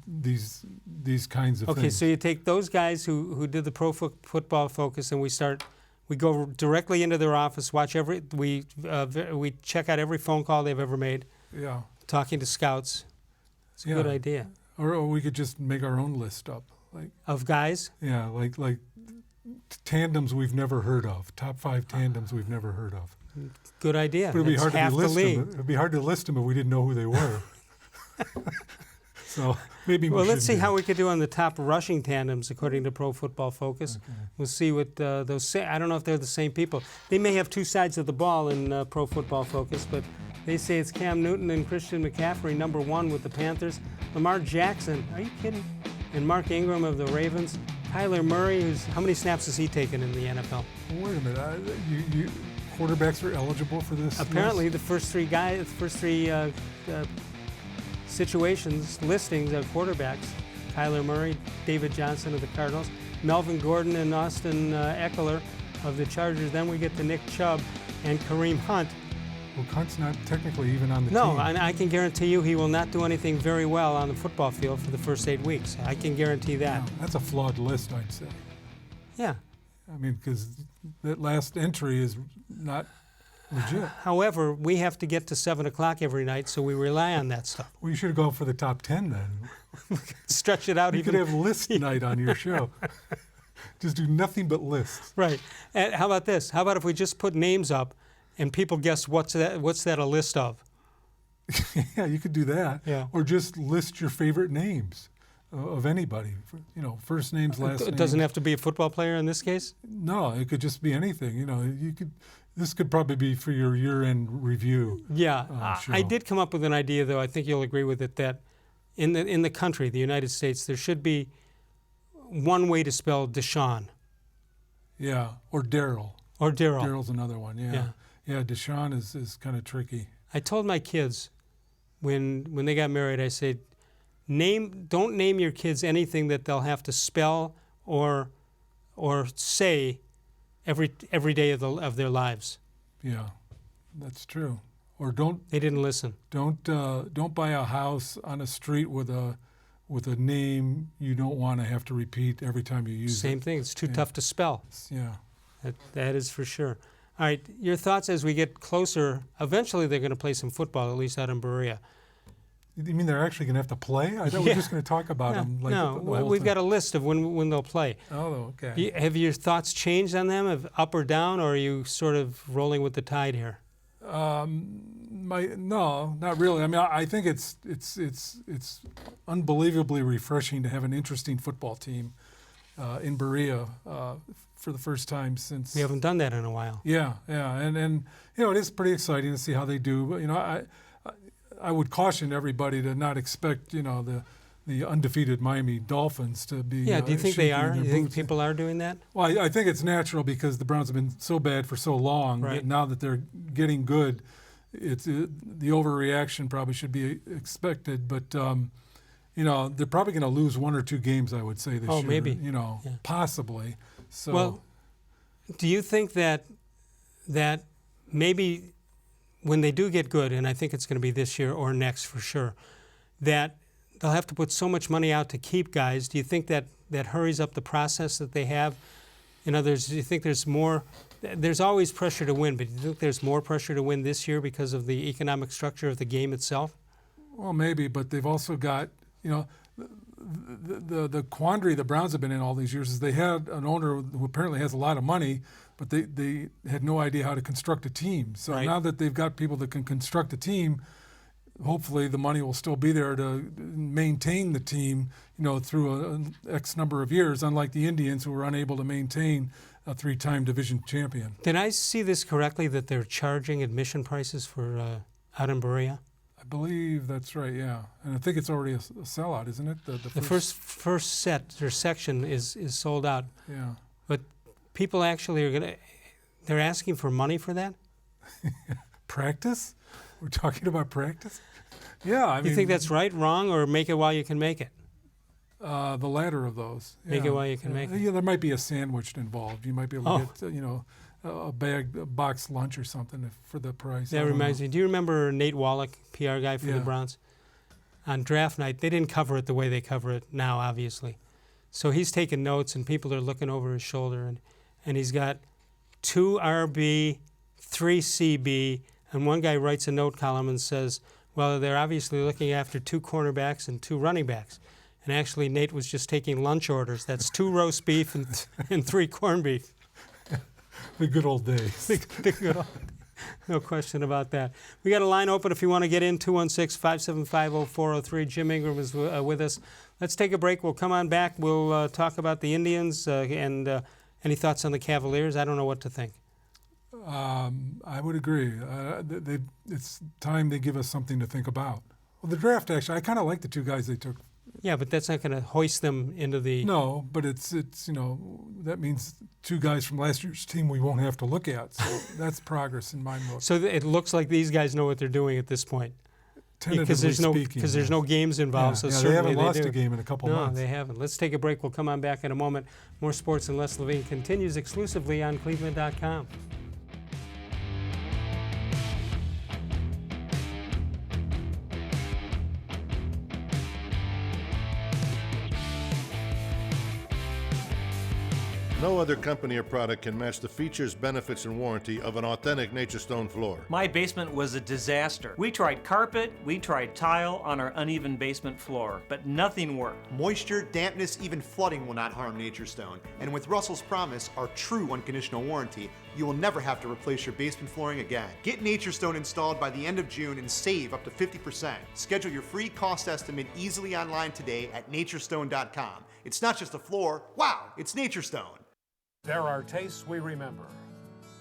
These kinds of things. Okay, so you take those guys who did the Pro Football Focus, and we go directly into their office, we check out every phone call they've ever made. Yeah. Talking to scouts. It's a good idea. Or we could just make our own list up, of guys. Yeah, like tandems we've never heard of. Top 5 tandems we've never heard of. Good idea. But it'd be hard to list them. It'd be hard to list them if we didn't know who they were. So maybe. Well, let's see how we could do on the top rushing tandems according to Pro Football Focus. Okay. We'll see what those say. I don't know if they're the same people. They may have two sides of the ball in Pro Football Focus, but they say it's Cam Newton and Christian McCaffrey, number 1 with the Panthers. Lamar Jackson, are you kidding? And Mark Ingram of the Ravens. Kyler Murray, how many snaps has he taken in the NFL? Wait a minute. Quarterbacks are eligible for this? Apparently, list? the first three listings of quarterbacks. Kyler Murray, David Johnson of the Cardinals, Melvin Gordon and Austin Eckler of the Chargers. Then we get to Nick Chubb and Kareem Hunt. Well, Hunt's not technically even on the team. No, and I can guarantee you he will not do anything very well on the football field for the first 8 weeks. I can guarantee that. No, that's a flawed list, I'd say. Yeah. I mean, because that last entry is not legit. However, we have to get to 7 o'clock every night, so we rely on that stuff. Well, you should go for the top 10 then. Stretch it out you even. You could have list night on your show. Just do nothing but lists. Right. And how about this? How about if we just put names up and people guess what's that a list of? Yeah, you could do that. Yeah. Or just list your favorite names of anybody. First names, last names. It doesn't have to be a football player in this case? No, it could just be anything. This could probably be for your year-end review. Yeah. I did come up with an idea, though. I think you'll agree with it, that in the country, the United States, there should be one way to spell Deshaun. Yeah, or Daryl. Or Daryl. Daryl's another one, yeah. Yeah, Deshaun is kind of tricky. I told my kids when they got married, I said, don't name your kids anything that they'll have to spell or say every day of their lives. Yeah, that's true. Or They didn't listen. Don't buy a house on a street with a name you don't want to have to repeat every time you use it. Same thing. It's too tough to spell. Yeah. That is for sure. All right, your thoughts as we get closer. Eventually, they're going to play some football, at least out in Berea. You mean they're actually going to have to play? I thought we were just going to talk about them. We've got a list of when they'll play. Oh, okay. Have your thoughts changed on them, up or down, or are you sort of rolling with the tide here? No, not really. I mean, I think it's unbelievably refreshing to have an interesting football team in Berea for the first time since. We haven't done that in a while. Yeah, and it is pretty exciting to see how they do. But I would caution everybody to not expect the undefeated Miami Dolphins to be. Yeah, do you think they are? Do you think people are doing that? Well, I think it's natural because the Browns have been so bad for so long. Right. That now that they're getting good, the overreaction probably should be expected. But they're probably going to lose one or two games, I would say, this year. Oh, maybe. Possibly. So. Well, do you think that maybe when they do get good, and I think it's going to be this year or next for sure, that they'll have to put so much money out to keep guys? Do you think that hurries up the process that they have? In other words, do you think there's more? There's always pressure to win, but do you think there's more pressure to win this year because of the economic structure of the game itself? Well, maybe, but they've also got, the quandary the Browns have been in all these years is they had an owner who apparently has a lot of money, but they had no idea how to construct a team. So right. Now that they've got people that can construct a team, hopefully the money will still be there to maintain the team, through an X number of years, unlike the Indians who were unable to maintain a 3-time division champion. Did I see this correctly, that they're charging admission prices for out in Berea? I believe that's right, yeah. And I think it's already a sellout, isn't it? The first set or section is sold out. Yeah. But people actually they're asking for money for that? Practice? We're talking about practice? Yeah, I mean. You think that's right, wrong, or make it while you can make it? The latter of those. Make it while you can make it. Yeah, there might be a sandwich involved. You might be able to get, a box lunch or something for the price. That reminds me. Do you remember Nate Wallach, PR guy for the Browns? On draft night, they didn't cover it the way they cover it now, obviously. So he's taking notes, and people are looking over his shoulder, and he's got 2 RB, 3 CB, and one guy writes a note column and says, well, they're obviously looking after 2 cornerbacks and 2 running backs. And actually, Nate was just taking lunch orders. That's 2 roast beef and 3 corned beef. The good old days. The good old days. No question about that. We got a line open if you want to get in, 216-575-0403. Jim Ingraham is with us. Let's take a break. We'll come on back. We'll talk about the Indians and any thoughts on the Cavaliers. I don't know what to think. I would agree. It's time they give us something to think about. Well, the draft, actually, I kind of like the 2 guys they took. Yeah, but that's not going to hoist them into the... No, but it's that means 2 guys from last year's team we won't have to look at. So that's progress in my book. So it looks like these guys know what they're doing at this point. Because there's no games involved. Yeah, so they certainly haven't lost do. a game in a couple months. No, they haven't. Let's take a break. We'll come on back in a moment. More Sports and Les-Levine continues exclusively on cleveland.com. No other company or product can match the features, benefits, and warranty of an authentic Nature Stone floor. My basement was a disaster. We tried carpet, we tried tile on our uneven basement floor, but nothing worked. Moisture, dampness, even flooding will not harm Nature Stone. And with Russell's Promise, our true unconditional warranty, you will never have to replace your basement flooring again. Get Nature Stone installed by the end of June and save up to 50%. Schedule your free cost estimate easily online today at naturestone.com. It's not just a floor, wow, it's Nature Stone. There are tastes we remember.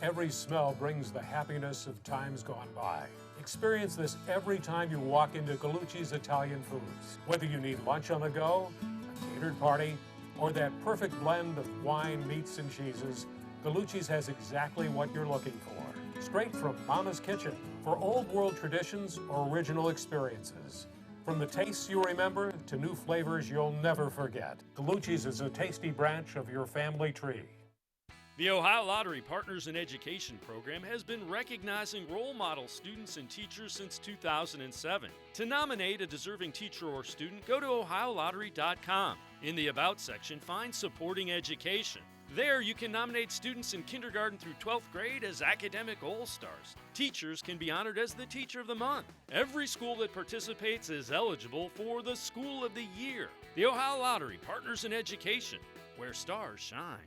Every smell brings the happiness of times gone by. Experience this every time you walk into Gallucci's Italian Foods. Whether you need lunch on the go, a catered party, or that perfect blend of wine, meats, and cheeses, Gallucci's has exactly what you're looking for. straight from Mama's Kitchen for old world traditions or original experiences. From the tastes you remember to new flavors you'll never forget, Gallucci's is a tasty branch of your family tree. The Ohio Lottery Partners in Education program has been recognizing role model students and teachers since 2007. To nominate a deserving teacher or student, go to ohiolottery.com. In the About section, find Supporting Education. There, you can nominate students in kindergarten through 12th grade as academic all-stars. Teachers can be honored as the Teacher of the Month. Every school that participates is eligible for the School of the Year. The Ohio Lottery Partners in Education, where stars shine.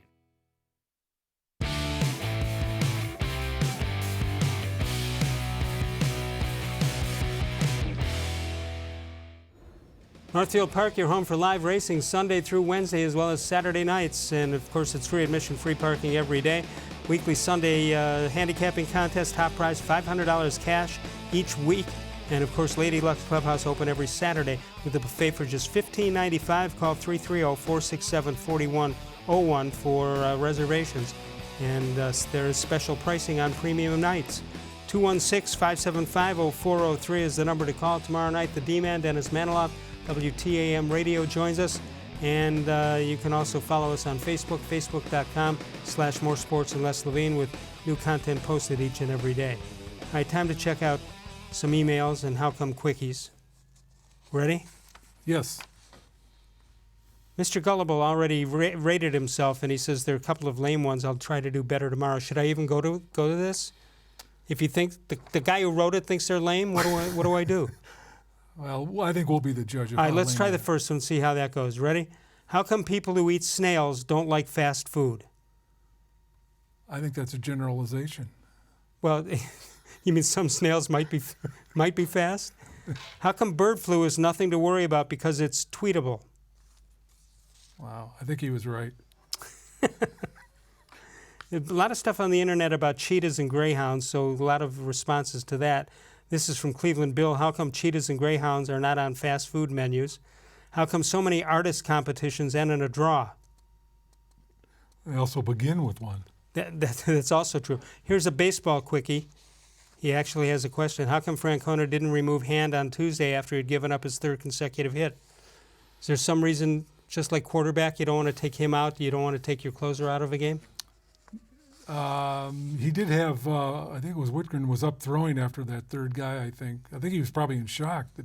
Northfield Park, your home for live racing Sunday through Wednesday as well as Saturday nights. And of course, it's free admission, free parking every day. Weekly Sunday handicapping contest, top prize $500 cash each week. And of course, Lady Luck's Clubhouse open every Saturday with a buffet for just $15.95. Call 330-467-4101 for reservations. And there is special pricing on premium nights. 216-575-0403 is the number to call. Tomorrow night, the D-Man, Dennis Maniloff, WTAM Radio joins us, and you can also follow us on Facebook, facebook.com/more-sports-and-les-levine with new content posted each and every day. All right, time to check out some emails and how come quickies. Ready? Yes. Mr. Gullible already rated himself, and he says there are a couple of lame ones. I'll try to do better tomorrow. Should I even go to this? If you think the guy who wrote it thinks they're lame, what do I do? Well, I think we'll be the judge of All right, let's try the first one, see how that goes. Ready? How come people who eat snails don't like fast food? I think that's a generalization. Well, you mean some snails might be fast? How come bird flu is nothing to worry about because it's tweetable? Wow, I think he was right. A lot of stuff on the internet about cheetahs and greyhounds, so a lot of responses to that. This is from Cleveland Bill. How come cheetahs and greyhounds are not on fast food menus? How come so many artist competitions end in a draw? They also begin with one. That's also true. Here's a baseball quickie. He actually has a question. How come Francona didn't remove Hand on Tuesday after he'd given up his third consecutive hit? Is there some reason, just like quarterback, you don't want to take him out, you don't want to take your closer out of a game? He did have, I think it was Whitgren was up throwing after that third guy, I think. I think he was probably in shock at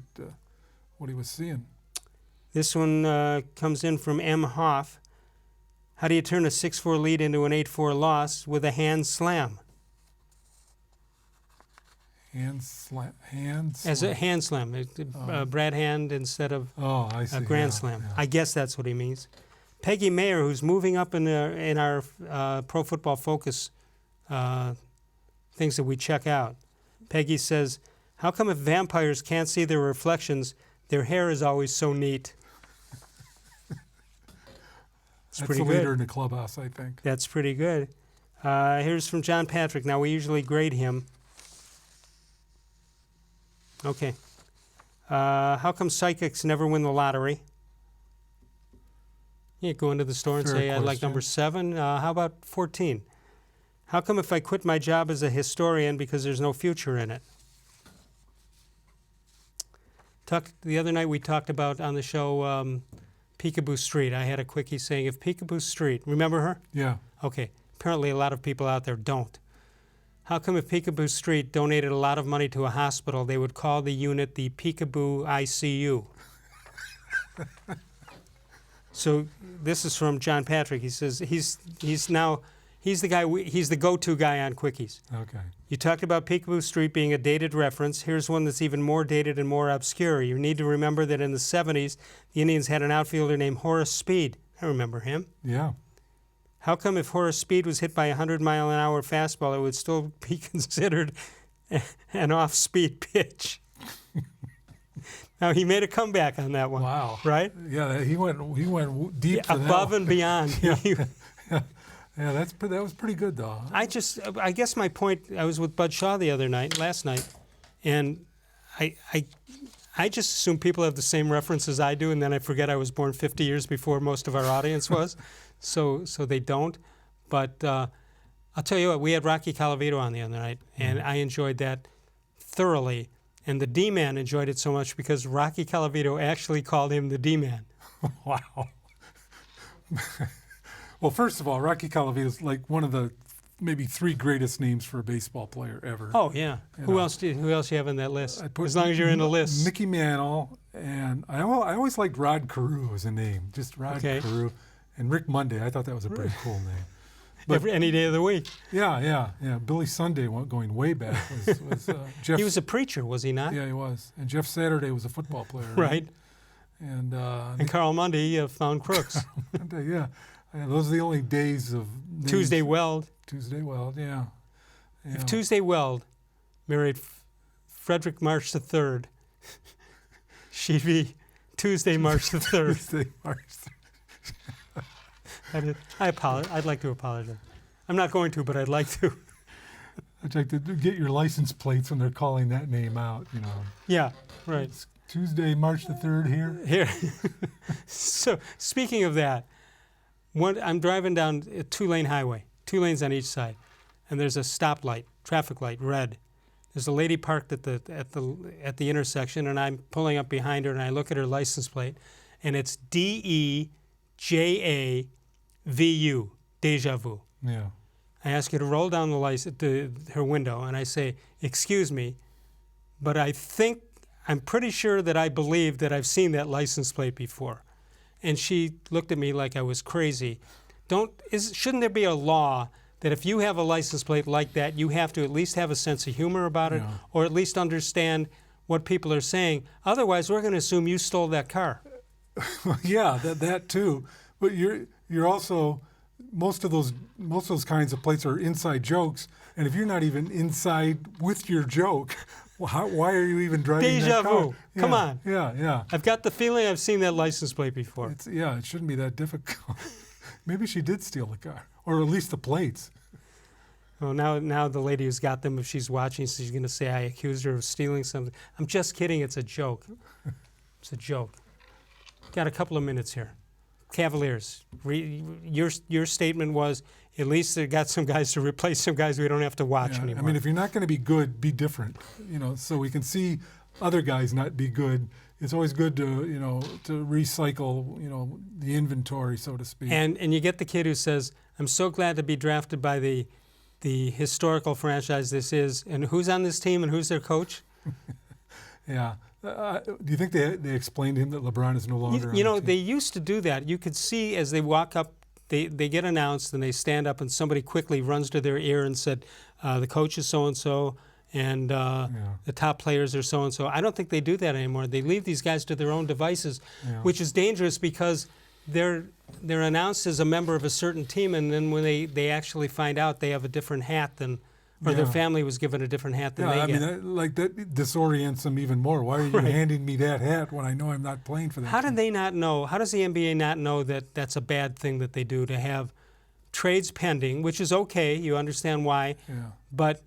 what he was seeing. This one comes in from M. Hoff. How do you turn a 6-4 lead into an 8-4 loss with a hand slam? Hand slam. As a hand slam. Brad Hand instead of a grand slam. Yeah. I guess that's what he means. Peggy Mayer, who's moving up in our Pro Football Focus things that we check out. Peggy says, how come if vampires can't see their reflections, their hair is always so neat? That's the leader in the clubhouse, I think. That's pretty good. Here's from John Patrick. Now, we usually grade him. Okay. How come psychics never win the lottery? You go into the store and say, I'd like number 7. How about 14? How come if I quit my job as a historian because there's no future in it? The other night we talked about on the show Peekaboo Street. I had a quickie saying, if Peekaboo Street, remember her? Yeah. Okay. Apparently a lot of people out there don't. How come if Peekaboo Street donated a lot of money to a hospital, they would call the unit the Peekaboo ICU? So this is from John Patrick. He says he's the go-to guy on quickies. Okay. You talked about Peekaboo Street being a dated reference. Here's one that's even more dated and more obscure. You need to remember that in the 70s, the Indians had an outfielder named Horace Speed. I remember him. Yeah. How come if Horace Speed was hit by a 100-mile-an-hour fastball, it would still be considered an off-speed pitch? Now, he made a comeback on that one. Wow. Right? Yeah, he went deep for above that and beyond. Yeah, that was pretty good, though. I guess my point, I was with Bud Shaw last night, and I just assume people have the same reference as I do, and then I forget I was born 50 years before most of our audience was, so they don't. But I'll tell you what, we had Rocky Colavito on the other night, and I enjoyed that thoroughly. And the D-Man enjoyed it so much because Rocky Colavito actually called him the D-Man. Wow. Well, first of all, Rocky Colavito is like one of the maybe 3 greatest names for a baseball player ever. Oh, yeah. Who else do you have on that list? As long as you're in the list. Mickey Mantle, and I always liked Rod Carew as a name. Just Rod Carew. And Rick Monday. I thought that was a pretty cool name. But any day of the week. Yeah. Billy Sunday, going way back, was Jeff. He was a preacher, was he not? Yeah, he was. And Jeff Saturday was a football player. Right. And Carl Mundy found crooks. Yeah. Those are the only days of names. Tuesday Weld, yeah. If Tuesday Weld married Frederick March III, she'd be Tuesday March III. Tuesday March 3rd. I apologize. I'd like to apologize. I'm not going to, but I'd like to. I'd like to get your license plates when they're calling that name out, Yeah, right. It's Tuesday, March the 3rd here. So, speaking of that, I'm driving down a 2-lane highway, 2 lanes on each side, and there's a stoplight, traffic light, red. There's a lady parked at the intersection, and I'm pulling up behind her, and I look at her license plate, and it's DEJAVU, Deja Vu. Yeah. I ask her to roll down her window, and I say, "Excuse me, but I'm pretty sure that I believe that I've seen that license plate before." And she looked at me like I was crazy. Shouldn't there be a law that if you have a license plate like that, you have to at least have a sense of humor about it, or at least understand what people are saying? Otherwise, we're going to assume you stole that car. Yeah, that too. But you're also most of those kinds of plates are inside jokes, and if you're not even inside with your joke, why are you even driving Deja that car? vu. Come on. Yeah. I've got the feeling I've seen that license plate before. It shouldn't be that difficult. Maybe she did steal the car, or at least the plates. Well, now the lady who's got them, if she's watching, she's going to say I accused her of stealing something. I'm just kidding. It's a joke. It's a joke. Got a couple of minutes here. Cavaliers, your statement was at least they got some guys to replace some guys we don't have to watch anymore. I mean, if you're not going to be good, be different. So we can see other guys not be good. It's always good to recycle the inventory, so to speak. And you get the kid who says, "I'm so glad to be drafted by the historical franchise this is," and who's on this team and who's their coach? Yeah. Do you think they explained to him that LeBron is no longer on the team? They used to do that. You could see as they walk up, they get announced and they stand up and somebody quickly runs to their ear and said, the coach is so-and-so and the top players are so-and-so. I don't think they do that anymore. They leave these guys to their own devices, which is dangerous because they're announced as a member of a certain team, and then when they actually find out they have a different hat than or their family was given a different hat than they get. That disorients them even more. Why are you handing me that hat when I know I'm not playing for that How team? do they not know? How does the NBA not know that that's a bad thing that they do to have trades pending, which is okay. You understand why. Yeah. But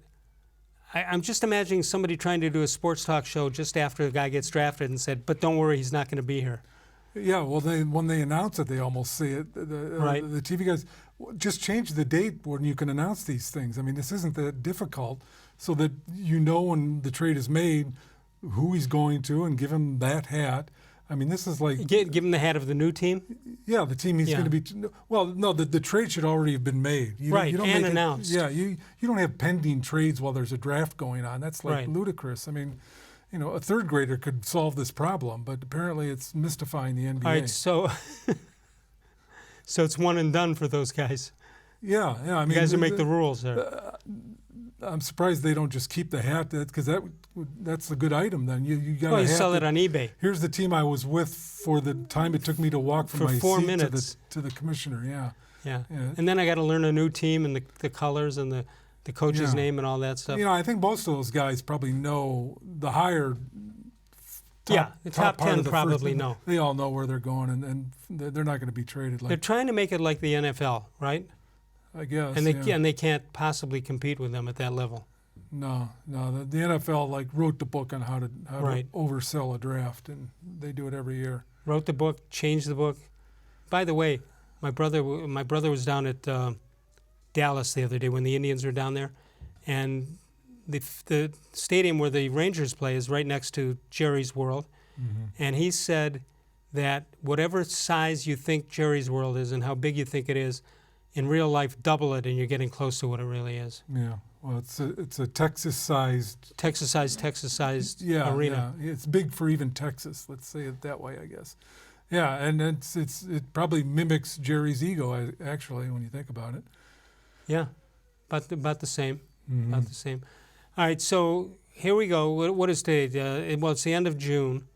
I'm just imagining somebody trying to do a sports talk show just after the guy gets drafted and said, but don't worry, he's not going to be here. Yeah, well, when they announce it, they almost say it. The TV guys, just change the date when you can announce these things. I mean, this isn't that difficult, so that you know when the trade is made, who he's going to, and give him that hat. I mean, this is like... Give him the hat of the new team? Yeah, the team he's going to be... Well, no, the trade should already have been made. You don't and make announced. You don't have pending trades while there's a draft going on. That's like ludicrous. I mean... a third grader could solve this problem, but apparently it's mystifying the NBA. All right, so it's one and done for those guys. Yeah. I mean, you guys who make the rules there. I'm surprised they don't just keep the hat, because that's a good item. Then you got. You sell it on eBay. Here's the team I was with for the time it took me to walk from my 4 seat minutes to the commissioner. Yeah. And then I got to learn a new team and the colors and the coach's name and all that stuff. I think most of those guys probably know the higher. The top 10 probably know. They all know where they're going, and they're not going to be traded. They're trying to make it like the NFL, right? I guess. And they can't possibly compete with them at that level. No. The NFL wrote the book on how to oversell a draft, and they do it every year. Wrote the book, changed the book. By the way, my brother was down at Dallas the other day when the Indians were down there, and the stadium where the Rangers play is right next to Jerry's World, and he said that whatever size you think Jerry's World is and how big you think it is, in real life, double it, and you're getting close to what it really is. Yeah, well, it's a Texas-sized arena. Yeah, it's big for even Texas. Let's say it that way, I guess. Yeah, and it probably mimics Jerry's ego, actually, when you think about it. Yeah, about the same. About the same. All right, so here we go. What is today? Well, it's the end of June,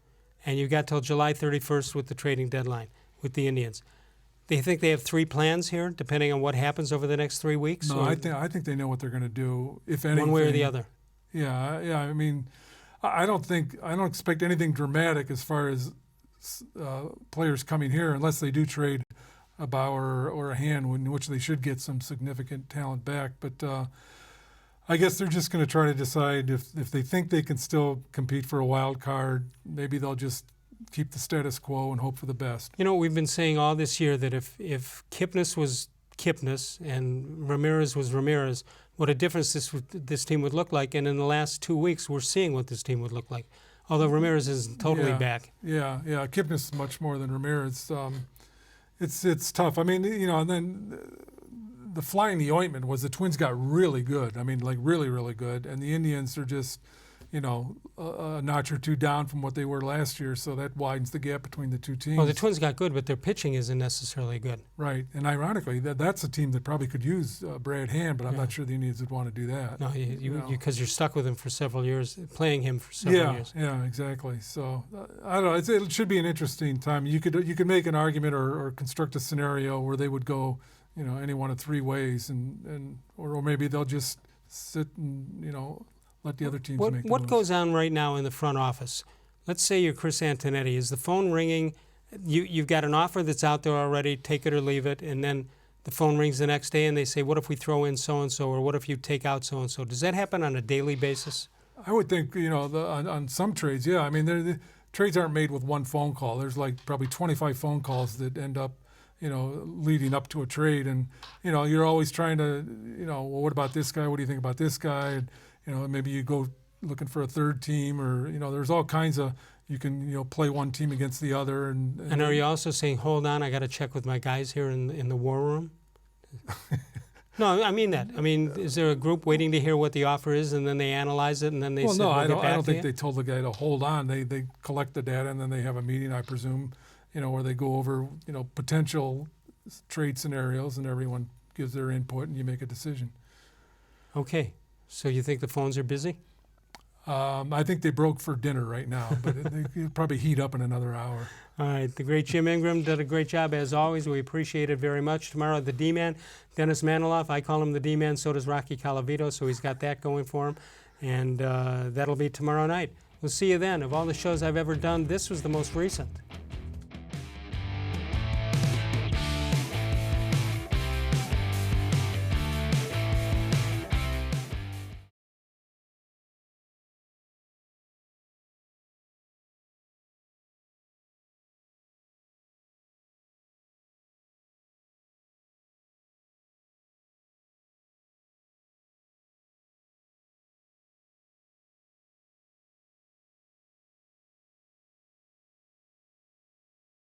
and you've got till July 31st with the trading deadline with the Indians. Do you think they have 3 plans here, depending on what happens over the next 3 weeks? No, I think they know what they're going to do, if anything. One way or the other. Yeah. I mean, I don't expect anything dramatic as far as players coming here, unless they do trade a Bauer or a Hand, in which they should get some significant talent back. But I guess they're just going to try to decide if they think they can still compete for a wild card. Maybe they'll just keep the status quo and hope for the best. You know, we've been saying all this year that if Kipnis was Kipnis and Ramirez was Ramirez, what a difference this team would look like. And in the last 2 weeks, we're seeing what this team would look like. Although Ramirez isn't totally back. Yeah. Kipnis is much more than Ramirez. It's tough. I mean, and then the fly in the ointment was the Twins got really good. I mean, like really, really good. And the Indians are just, a notch or two down from what they were last year, so that widens the gap between the two teams. Well, the Twins got good, but their pitching isn't necessarily good. Right, and ironically, that's a team that probably could use Brad Hand, but I'm not sure the Indians would want to do that. No, because you're stuck with him for several years, playing him for several years. Yeah, exactly. So I don't know. It should be an interesting time. You could make an argument or construct a scenario where they would go, any one of 3 ways, or maybe they'll just sit and let the other teams make the moves. What goes on right now in the front office? Let's say you're Chris Antonetti. Is the phone ringing? You've got an offer that's out there already, take it or leave it, and then the phone rings the next day and they say, what if we throw in so-and-so, or what if you take out so-and-so? Does that happen on a daily basis? I would think, on some trades, yeah. I mean, the trades aren't made with one phone call. There's like probably 25 phone calls that end up, leading up to a trade. And, you're always trying to, well, what about this guy? What do you think about this guy? And, maybe you go looking for a third team, or, there's all kinds of, you can, play one team against the other. And are you also saying, hold on, I got to check with my guys here in the war room? No, I mean that. I mean, is there a group waiting to hear what the offer is, and then they analyze it, and then they say, no, I get back don't to think you? they told the guy to hold on. They collect the data, and then they have a meeting, I presume, where they go over, potential trade scenarios, and everyone gives their input, and you make a decision. Okay. So you think the phones are busy? I think they broke for dinner right now, but they probably heat up in another hour. All right. The great Jim Ingraham did a great job, as always. We appreciate it very much. Tomorrow, the D-Man, Dennis Maniloff. I call him the D-Man. So does Rocky Calavito, so he's got that going for him. And that'll be tomorrow night. We'll see you then. Of all the shows I've ever done, this was the most recent.